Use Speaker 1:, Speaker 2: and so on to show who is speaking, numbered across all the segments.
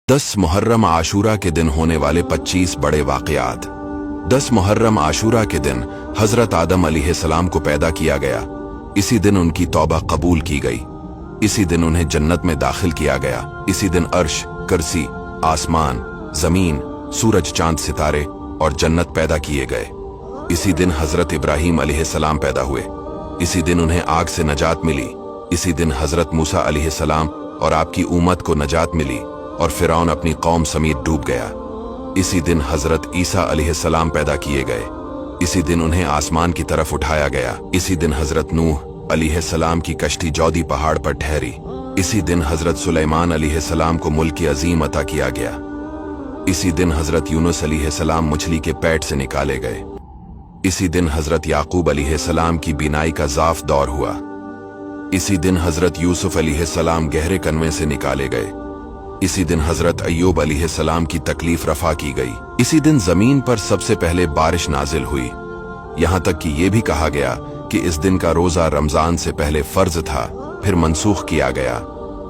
Speaker 1: 10 मुहर्रम आशूरा के दिन होने वाले 25 बड़े वाक़यात। 10 मुहर्रम आशूरा के दिन हजरत आदम अलैहिस्सलाम को पैदा किया गया। इसी दिन उनकी तौबा कबूल की गई। इसी दिन उन्हें जन्नत में दाखिल किया गया। इसी दिन अर्श, कुर्सी, आसमान, जमीन, सूरज, चांद, सितारे और जन्नत पैदा किए गए। इसी दिन हजरत इब्राहीम अलैहिस्सलाम पैदा हुए। इसी दिन उन्हें आग से नजात मिली। इसी दिन हजरत मूसा अलैहिस्सलाम और आपकी उम्मत को नजात मिली और फिरौन अपनी कौम समेत डूब गया। इसी दिन हजरत ईसा अलैहिस्सलाम पैदा किए गए। इसी दिन उन्हें आसमान की तरफ उठाया गया। इसी दिन हजरत नूह अलैहिस्सलाम की कश्ती जौदी पहाड़ पर ठहरी। इसी दिन हजरत सुलेमान अलैहिस्सलाम को मुल्क अजीम अता किया गया। इसी दिन हजरत यूनुस अलैहिस्सलाम मछली के पेट से निकाले गए। इसी दिन हजरत याकूब अलैहिस्सलाम की बीनाई का ज़ाफ दौर हुआ। इसी दिन हजरत यूसुफ अलैहिस्सलाम गहरे कन्वे से निकाले गए। इसी दिन हजरत अय्यूब अलैहिस्सलाम की तकलीफ रफा की गई। इसी दिन जमीन पर सबसे पहले बारिश नाजिल हुई। यहाँ तक कि ये भी कहा गया कि इस दिन का रोजा रमजान से पहले फर्ज था, फिर मनसूख किया गया।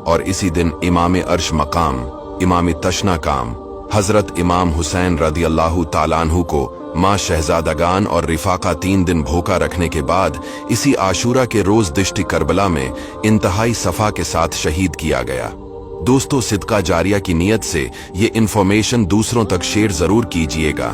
Speaker 1: और इसी दिन इमाम अर्श मकाम, इमाम तशना काम, हजरत इमाम हुसैन रदियल्लाहु ताला अन्हु को माँ शहजादगान और रिफाका 3 दिन भूखा रखने के बाद इसी आशूरा के रोज दिश्त करबला में इंतहाई सफा के साथ शहीद किया गया। दोस्तों, सिदका जारिया की नीयत से ये इंफॉर्मेशन दूसरों तक शेयर जरूर कीजिएगा।